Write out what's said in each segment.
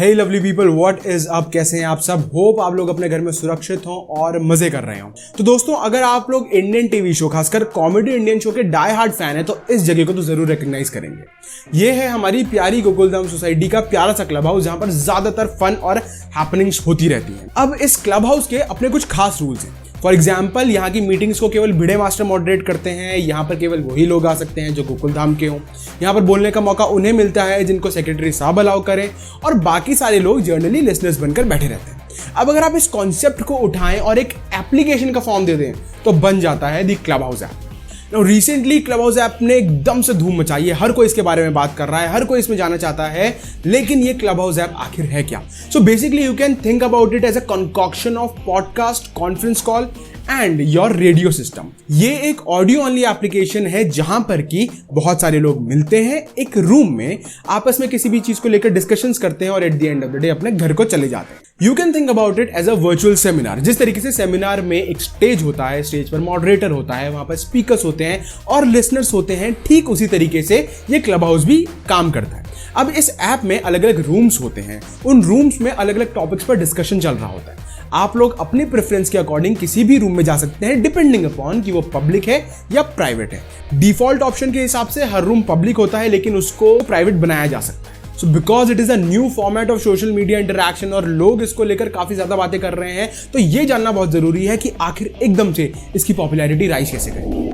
Hey lovely people, what is up. कैसे हैं आप सब? होप आप लोग अपने घर में सुरक्षित हों और मजे कर रहे हों। तो दोस्तों, अगर आप लोग इंडियन टीवी शो, खासकर कॉमेडी इंडियन शो के डाई हार्ड फैन है तो इस जगह को तो जरूर रिकॉग्नाइज करेंगे। ये है हमारी प्यारी गोकुलधाम सोसाइटी का प्यारा सा क्लब हाउस, जहां पर ज्यादातर फन और हैपनिंग्स होती रहती हैं। अब इस क्लब हाउस के अपने कुछ खास रूल्स हैं। फॉर एग्जाम्पल, यहाँ की मीटिंग्स को केवल भिड़े मास्टर मॉडरेट करते हैं। यहाँ पर केवल वही लोग आ सकते हैं जो गोकुलधाम के हों। यहाँ पर बोलने का मौका उन्हें मिलता है जिनको सेक्रेटरी साहब अलाउ करें, और बाकी सारे लोग जर्नली लिसनर्स बनकर बैठे रहते हैं। अब अगर आप इस कॉन्सेप्ट को उठाएं और एक एप्लीकेशन का फॉर्म दे दें तो बन जाता है the club house app. Recently club house app ने एकदम से धूम मचाई है। हर कोई इसके बारे में बात कर रहा है, हर कोई इसमें जाना चाहता है। लेकिन ये क्लब हाउस ऐप आखिर है क्या? So basically you can think about it as a concoction of podcast, conference call and your radio system. ये एक ऑडियो ओनली एप्लीकेशन है जहां पर कि बहुत सारे लोग मिलते हैं एक रूम में, आपस में किसी भी चीज को लेकर डिस्कशंस करते हैं और at the end of the day अपने घर को चले जाते हैं। You can think about it as a virtual seminar. जिस तरीके से सेमिनार में एक स्टेज होता है, स्टेज पर मॉडरेटर होता है, वहां पर स्पीकर्स होते हैं और लिसनर्स होते हैं, ठीक उसी तरीके से ये क्लब हाउस भी काम करता है। अब इस ऐप में अलग अलग रूम्स होते हैं। उन रूम्स में अलग अलग टॉपिक्स पर डिस्कशन चल रहा होता है। आप लोग अपनी प्रेफरेंस के अकॉर्डिंग किसी भी रूम में जा सकते हैं, डिपेंडिंग अपॉन कि वो पब्लिक है या प्राइवेट है। डिफॉल्ट ऑप्शन के हिसाब से हर रूम पब्लिक होता है, लेकिन उसको प्राइवेट बनाया जा सकता है। So because it is a new format of social media interaction और लोग इसको लेकर काफी ज्यादा बातें कर रहे हैं, तो ये जानना बहुत जरूरी है कि आखिर एकदम से इसकी पॉपुलैरिटी राइज कैसे करेगी।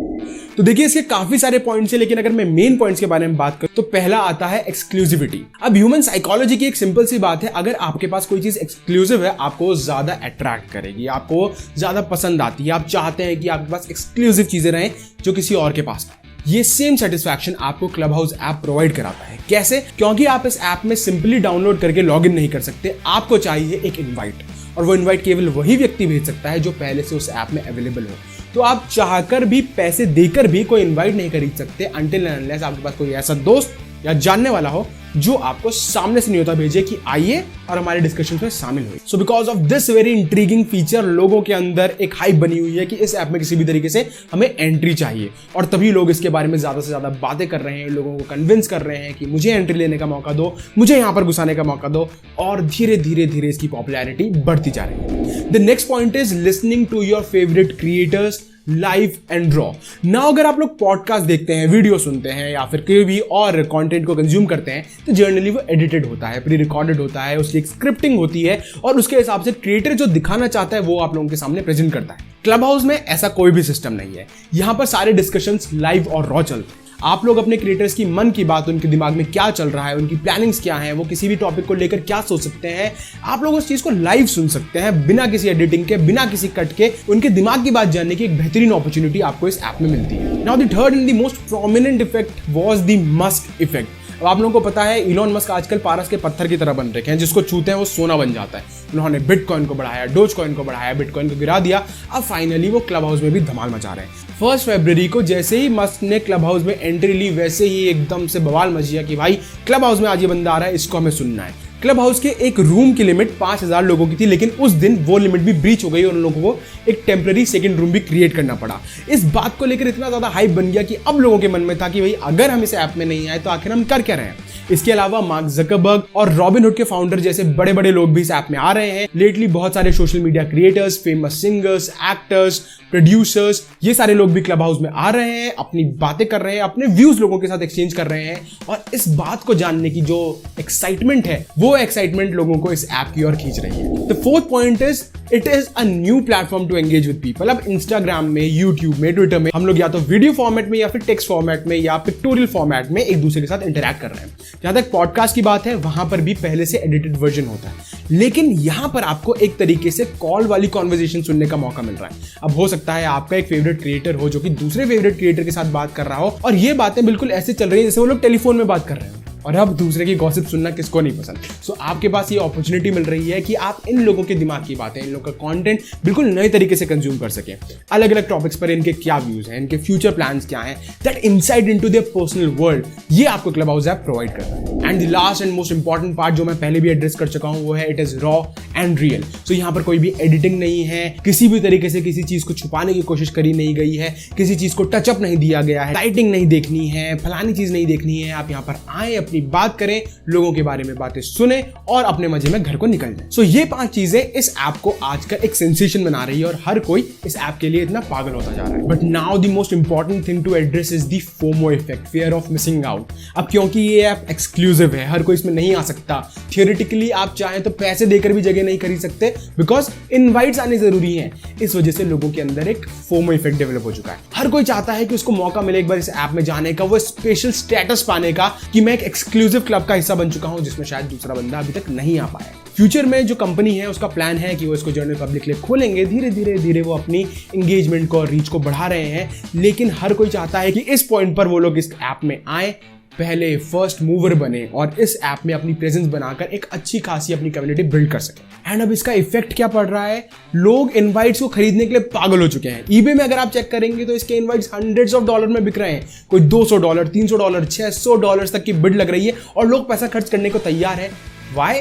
तो देखिए, इसके काफी सारे पॉइंट्स हैं, लेकिन अगर मैं मेन पॉइंट्स के बारे में बात करूं तो पहला आता है एक्सक्लूसिविटी। अब ह्यूमन साइकोलॉजी की एक सिंपल सी बात है, अगर आपके पास कोई चीज एक्सक्लूसिव है आपको ज्यादा अट्रैक्ट करेगी, आपको ज्यादा पसंद आती है। आप चाहते हैं कि आपके पास एक्सक्लूसिव चीजें रहें जो किसी और के पास नहीं। ये सेम सेटिस्फैक्शन आपको क्लब हाउस ऐप प्रोवाइड कराता है। कैसे? क्योंकि आप इस ऐप में सिंपली डाउनलोड करके लॉगिन नहीं कर सकते, आपको चाहिए एक इनवाइट, और वो इनवाइट केवल वही व्यक्ति भेज सकता है जो पहले से उस ऐप में अवेलेबल हो। तो आप चाहकर भी, पैसे देकर भी कोई इनवाइट नहीं खरीद सकते अनटिल एंड अनलेस आपके पास कोई ऐसा दोस्त या जानने वाला हो जो आपको सामने से न्योता भेजे कि आइए और हमारे डिस्कशन में शामिल हुई। So because of this very intriguing feature, लोगों के अंदर एक हाइप बनी हुई है कि इस ऐप में किसी भी तरीके से हमें एंट्री चाहिए, और तभी लोग इसके बारे में ज्यादा से ज्यादा बातें कर रहे हैं, लोगों को कन्विंस कर रहे हैं कि मुझे एंट्री लेने का मौका दो, मुझे यहां पर घुसाने का मौका दो, और धीरे धीरे धीरे इसकी पॉपुलैरिटी बढ़ती जा रही है। The next point is listening to your favourite creators live and raw. ना अगर आप लोग पॉडकास्ट देखते हैं, वीडियो सुनते हैं या फिर कोई भी और कंटेंट को कंज्यूम करते हैं, तो जर्नली वो एडिटेड होता है, प्री रिकॉर्डेड होता है, उसकी एक स्क्रिप्टिंग होती है और उसके हिसाब से क्रिएटर जो दिखाना चाहता है वो आप लोगों के सामने प्रेजेंट करता है। क्लब हाउस में ऐसा कोई भी सिस्टम नहीं है। यहाँ पर सारे डिस्कशंस लाइव और रॉ चलते हैं। आप लोग अपने क्रिएटर्स की मन की बात, उनके दिमाग में क्या चल रहा है, उनकी प्लानिंग्स क्या हैं, वो किसी भी टॉपिक को लेकर क्या सोच सकते हैं, आप लोग उस चीज को लाइव सुन सकते हैं बिना किसी एडिटिंग के, बिना किसी कट के। उनके दिमाग की बात जानने की एक बेहतरीन अपॉर्चुनिटी आपको इस ऐप में मिलती है। Now the third and the most prominent effect was the Musk effect. अब आप लोगों को पता है इलॉन मस्क आजकल पारस के पत्थर की तरह बन रखे हैं, जिसको छूते हैं वो सोना बन जाता है। उन्होंने बिटकॉइन को बढ़ाया, डोज कॉइन को बढ़ाया, बिटकॉइन को गिरा दिया। अब फाइनली वो क्लब हाउस में भी धमाल मचा रहे हैं। 1 फरवरी को जैसे ही मस्क ने क्लब हाउस में एंट्री ली, वैसे ही एकदम से बवाल मच गया कि भाई क्लब हाउस में आज ये बंदा आ रहा है, इसको हमें सुनना है। क्लब हाउस के एक रूम की लिमिट 5000 लोगों की थी, लेकिन उस दिन वो लिमिट भी ब्रीच हो गई और उन लोगों को एक टेम्पररी सेकंड रूम भी क्रिएट करना पड़ा। इस बात को लेकर इतना ज्यादा हाइप बन गया कि अब लोगों के मन में था कि भाई अगर हम इस ऐप में नहीं आए तो आखिर हम कर क्या रहे हैं। इसके अलावा मार्क ज़करबर्ग और रॉबिनहुड के फाउंडर जैसे बड़े बड़े लोग भी इस ऐप में आ रहे हैं। लेटली बहुत सारे social media creators, famous singers, actors, producers, ये सारे लोग भी क्लब हाउस में आ रहे हैं, अपनी बातें कर रहे हैं, अपने व्यूज लोगों के साथ एक्सचेंज कर रहे हैं, और इस बात को जानने की जो एक्साइटमेंट है, वो एक्साइटमेंट लोगों को इस ऐप की ओर खींच रही है। The fourth point is it is a new platform to engage with people. अब इंस्टाग्राम में, यूट्यूब में, ट्विटर में हम लोग या तो वीडियो फॉर्मेट में या फिर टेक्स्ट फॉर्मेट में या पिक्टोरियल फॉर्मेट में एक दूसरे के साथ इंटरैक्ट कर रहे हैं। जहां तक पॉडकास्ट की बात है, वहां पर भी पहले से एडिटेड वर्जन होता है, लेकिन यहां पर आपको एक तरीके से कॉल वाली कॉन्वर्सेशन सुनने का मौका मिल रहा है। अब हो सकता है आपका एक फेवरेट क्रिएटर हो जो कि दूसरे फेवरेट क्रिएटर के साथ बात कर रहा हो, और ये बातें बिल्कुल ऐसे चल रही है जैसे वो लोग टेलीफोन में बात कर रहे हो। और अब दूसरे की गॉसिप सुनना किसको नहीं पसंद। सो आपके पास ये अपॉर्चुनिटी मिल रही है कि आप इन लोगों के दिमाग की बातें, इन लोगों का कंटेंट बिल्कुल नए तरीके से कंज्यूम कर सकें। अलग अलग टॉपिक्स पर इनके क्या व्यूज हैं, इनके फ्यूचर प्लान्स क्या हैं, that insight into their personal world, ये आपको क्लब हाउस ऐप प्रोवाइड करता है। And the last and most important part जो मैं पहले भी एड्रेस कर चुका हूं, वो है it is raw and real. So यहाँ पर कोई भी एडिटिंग नहीं है, किसी भी तरीके से किसी चीज को छुपाने की कोशिश करी नहीं गई है, किसी चीज को टचअप नहीं दिया गया है, लाइटिंग नहीं देखनी है, फलानी चीज नहीं देखनी है। आप यहाँ पर आए, अपनी की बात करें, लोगों के बारे में बातें सुने और अपने मजे में घर को निकल जाए। सो ये 5 चीजें इस ऐप को आजकल एक सेंसेशन बना रही है और हर कोई इस ऐप के लिए इतना पागल होता जा रहा है। But now the most important thing to address is the FOMO effect, fear of missing out. अब क्योंकि ये ऐप एक्सक्लूसिव है, हर कोई इसमें नहीं आ सकता। थियोरेटिकली आप चाहें तो पैसे देकर भी जगह नहीं खरीद सकते, बिकॉज इनवाइट्स आने जरूरी हैं। इस वजह से लोगों के अंदर एक फोमो इफेक्ट डेवलप हो चुका है। हर कोई चाहता है कि उसको मौका मिले एक बार इस ऐप में जाने का, वो स्पेशल स्टेटस पाने का कि मैं एक एक्सक्लूसिव क्लब का हिस्सा बन चुका हूं जिसमें शायद दूसरा बंदा अभी तक नहीं आ पाया। फ्यूचर में जो कंपनी है उसका प्लान है कि वो इसको जनरल पब्लिक के लिए खोलेंगे। धीरे धीरे वो अपनी एंगेजमेंट को और रीच को बढ़ा रहे हैं, लेकिन हर कोई चाहता है कि इस पॉइंट पर वो लोग इस ऐप में आए, पहले फर्स्ट मूवर बने और इस ऐप में अपनी प्रेजेंस बनाकर एक अच्छी खासी अपनी कम्युनिटी बिल्ड कर सके। एंड अब इसका इफेक्ट क्या पड़ रहा है, लोग इनवाइट्स को खरीदने के लिए पागल हो चुके हैं। ईबे में अगर आप चेक करेंगे तो इसके इनवाइट्स $100s में बिक रहे हैं। कोई $200, $300, $600 तक की बिड लग रही है और लोग पैसा खर्च करने को तैयार है। वाई?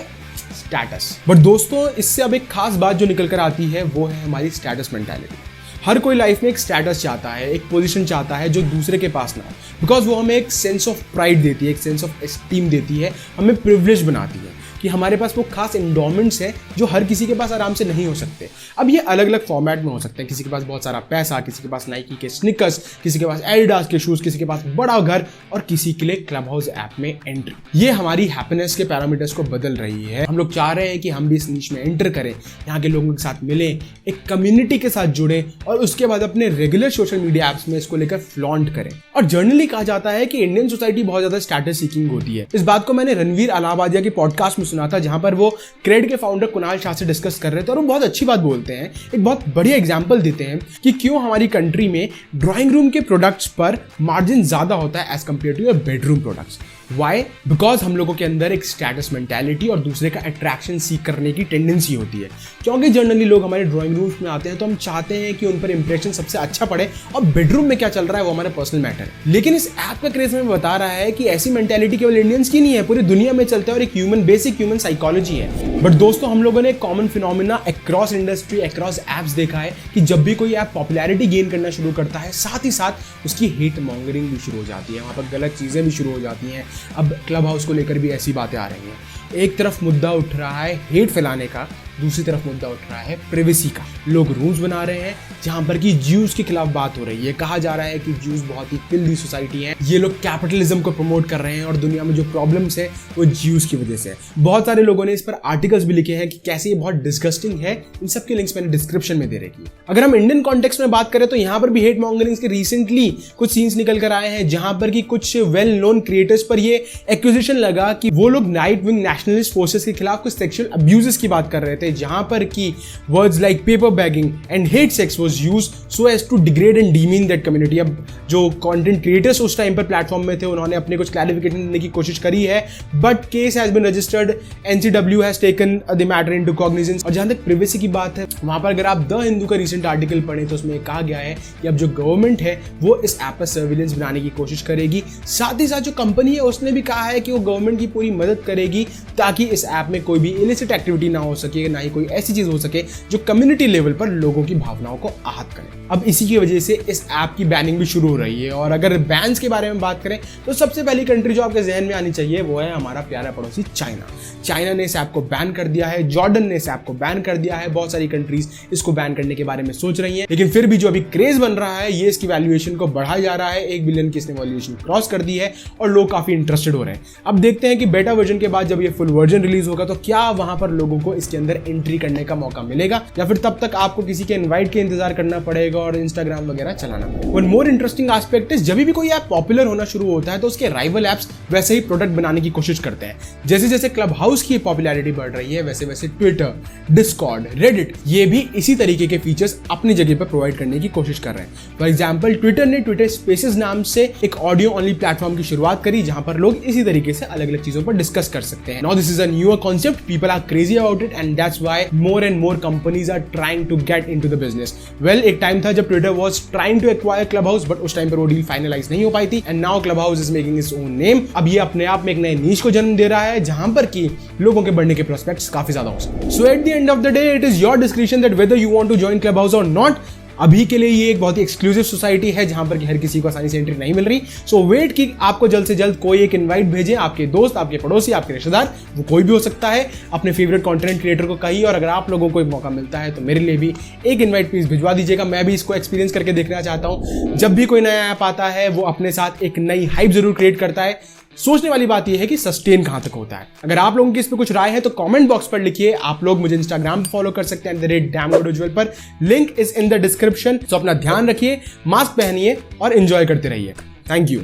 स्टेटस। बट दोस्तों, इससे अब एक खास बात जो निकल कर आती है वो है हमारी स्टेटस मेंटालिटी। हर कोई लाइफ में एक स्टेटस चाहता है, एक पोजीशन चाहता है जो दूसरे के पास ना हो, बिकॉज वो हमें एक सेंस ऑफ प्राइड देती है, एक सेंस ऑफ एस्टीम देती है, हमें प्रिविलेज बनाती है कि हमारे पास वो खास एंडोमेंट्स है जो हर किसी के पास आराम से नहीं हो सकते। अब ये अलग अलग फॉर्मेट में हो सकते हैं। किसी के पास बहुत सारा पैसा, किसी के पास नाइकी के स्निकर्स, किसी के पास एडिडास के शूज, किसी के पास बड़ा घर और किसी के लिए क्लब हाउस ऐप में एंट्री। ये हमारी हैप्पीनेस के पैरामीटर्स को बदल रही है। हम लोग चाह रहे हैं कि हम भी इस नीश में एंटर करें, यहाँ के लोगों के साथ मिलें, एक कम्युनिटी के साथ जुड़े और उसके बाद अपने रेगुलर सोशल मीडिया एप्स में इसको लेकर फ्लॉन्ट करें। और जनरली कहा जाता है कि इंडियन सोसाइटी बहुत ज्यादा स्टेटस सीकिंग होती है। इस बात को मैंने रणवीर अलाहाबादिया के पॉडकास्ट में सुना था, जहां पर वो क्रेड के फाउंडर कुणाल शाह से डिस्कस कर रहे थे और वो बहुत अच्छी बात बोलते हैं। एक बहुत बढ़िया एग्जांपल देते हैं कि क्यों हमारी कंट्री में ड्राइंग रूम के प्रोडक्ट्स पर मार्जिन ज्यादा होता है as compare to your bedroom products. Why? Because हम लोगों के अंदर एक स्टेटस मेंटालिटी और दूसरे का अट्रैक्शन सीख करने की टेंडेंसी होती है। क्योंकि जनरली लोग हमारे ड्राइंग रूम्स में आते हैं तो हम चाहते हैं कि उन पर इंप्रेशन सबसे अच्छा पड़े और बेडरूम में क्या चल रहा है वो हमारा पर्सनल मैटर है। लेकिन इस ऐप का क्रेज हमें बता रहा है कि ऐसी मेंटालिटी केवल इंडियंस की नहीं है, पूरी दुनिया में चलता है और एक बेसिक ह्यूमन साइकोलॉजी है। बट दोस्तों, हम लोगों ने एक common phenomena across industry, across apps देखा है कि जब भी कोई ऐप पॉपुलैरिटी गेन करना शुरू करता है, साथ ही साथ उसकी हेट मॉन्गरिंग भी शुरू हो जाती है, वहां पर गलत चीजें भी शुरू हो जाती हैं। अब क्लब हाउस को लेकर भी ऐसी बातें आ रही हैं। एक तरफ मुद्दा उठ रहा है हेट फैलाने का, दूसरी तरफ मुद्दा उठ रहा है प्रिवेसी का। लोग रूल्स बना रहे हैं जहां पर कि ज्यूज के खिलाफ बात हो रही है। कहा जा रहा है कि ज्यूज बहुत ही फिल्दी सोसाइटी है, ये लोग कैपिटलिज्म को प्रमोट कर रहे हैं और दुनिया में जो प्रॉब्लम्स है वो ज्यूज की वजह से है। बहुत सारे लोगों ने इस पर आर्टिकल्स भी लिखे हैं कि कैसे ये बहुत डिस्गस्टिंग है। इन सब के लिंक्स मैंने डिस्क्रिप्शन में दे रखी है। अगर हम इंडियन कॉन्टेक्स्ट में बात करें तो यहाँ पर भी हेट मॉन्गरिंग के रिसेंटली कुछ सीन्स निकल कर आए हैं, जहां पर कि कुछ वेल नोन क्रिएटर्स पर ये एक्यूजेशन लगा कि वो लोग राइट विंग नेशनलिस्ट फोर्सेस के खिलाफ कुछ सेक्सुअल अब्यूजेस की बात कर रहे थे, जहां पर कि words like paper bagging and hate sex was used so as to degrade and demean that community. अब जो कंटेंट क्रिएटर्स उस टाइम पर प्लेटफॉर्म में थे उन्होंने अपने कुछ क्लैरिफिकेशन देने की कोशिश करी है, but case has been registered, NCW has taken the matter into cognizance. और जहां तक प्रिवेसी की बात है, वहां पर अगर आप द हिंदू का रिसेंट आर्टिकल पढ़े तो उसमें कहा गया है कि अब जो गवर्नमेंट है वो इस ऐप पर सर्विलेंस बनाने की कोशिश करेगी। साथ ही साथ जो कंपनी है उसने भी कहा है कि वो गवर्नमेंट की पूरी मदद करेगी ताकि इस ऐप में कोई भी इलिसिट एक्टिविटी ना हो सके, ना ही कोई ऐसी चीज हो सके जो कम्युनिटी लेवल पर लोगों की भावनाओं को आहत करे। अब इसी की वजह से इस ऐप की बैनिंग भी शुरू हो रही है। और अगर बैन्स के बारे में बात करें तो सबसे पहली कंट्री जो आपके जहन में आनी चाहिए वो है हमारा प्यारा पड़ोसी चाइना। चाइना ने इस ऐप को बैन कर दिया है, जॉर्डन ने इस ऐप को बैन कर दिया है, बहुत सारी कंट्रीज इसको बैन करने के बारे में सोच रही हैं। लेकिन फिर भी जो अभी क्रेज बन रहा है ये इसकी वैल्यूएशन को बढ़ाया जा रहा है। 1 बिलियन की इसने वैल्यूएशन क्रॉस कर दी है और लोग काफी इंटरेस्टेड हो रहे हैं। अब देखते हैं कि बेटा वर्जन के बाद जब ये फुल वर्जन रिलीज होगा तो क्या वहां पर लोगों को इसके अंदर एंट्री करने का मौका मिलेगा या फिर तब तक आपको किसी के इनवाइट के इंतजार करना पड़ेगा और इंस्टाग्राम वगैरह चलाना पड़ेगा। One more interesting aspect is जब भी कोई ऐप पॉपुलर होना शुरू होता है तो उसके राइवल ऐप्स वैसे ही प्रोडक्ट बनाने की कोशिश करते हैं। जैसे जैसे क्लब हाउस की पॉपुलैरिटी बढ़ रही है वैसे वैसे ट्विटर, डिस्कॉर्ड, रेडिट ये भी इसी तरीके के फीचर्स अपनी जगह पर प्रोवाइड करने की कोशिश कर रहे हैं। फॉर एग्जाम्पल ट्विटर ने ट्विटर स्पेसेस नाम से एक ऑडियो ओनली प्लेटफॉर्म की शुरुआत करी जहां पर लोग इसी तरीके से अलग अलग चीजों पर डिस्कस कर सकते हैं। Now this is a newer concept, people are crazy about it and that's why more and more companies are trying to get into the business. Well, एक टाइम था जब Twitter was trying to acquire Clubhouse, but उस time पर वो deal finalise नहीं हो पाई थी and now Clubhouse is making its own name. अब ये अपने आप में एक नए नीश को जन्म दे रहा है जहां पर कि लोगों के बढ़ने के प्रोस्पेक्ट्स काफी ज्यादा हो सकते हैं। So at the end of the day it is your description that whether you want to join club house और नॉट। अभी के लिए ये एक बहुत ही एक्सक्लूसिव सोसाइटी है जहां पर कि हर किसी को आसानी से एंट्री नहीं मिल रही। सो वेट कि आपको जल्द से जल्द कोई एक इन्वाइट भेजे, आपके दोस्त, आपके पड़ोसी, आपके रिश्तेदार, वो कोई भी हो सकता है, अपने फेवरेट कंटेंट क्रिएटर को कहिए। और अगर आप लोगों को एक मौका मिलता है तो मेरे लिए भी एक इन्वाइट प्लीज भिजवा दीजिएगा। मैं भी इसको एक्सपीरियंस करके देखना चाहता हूं। जब भी कोई नया ऐप आता है वो अपने साथ एक नई हाइप जरूर क्रिएट करता है। सोचने वाली बात यह है कि सस्टेन कहां तक होता है। अगर आप लोगों की इस पे कुछ राय है तो कमेंट बॉक्स पर लिखिए। आप लोग मुझे इंस्टाग्राम पे फॉलो कर सकते हैं @damngodujual पर, link is in the description. तो अपना ध्यान रखिए, मास्क पहनिए और एंजॉय करते रहिए। Thank you.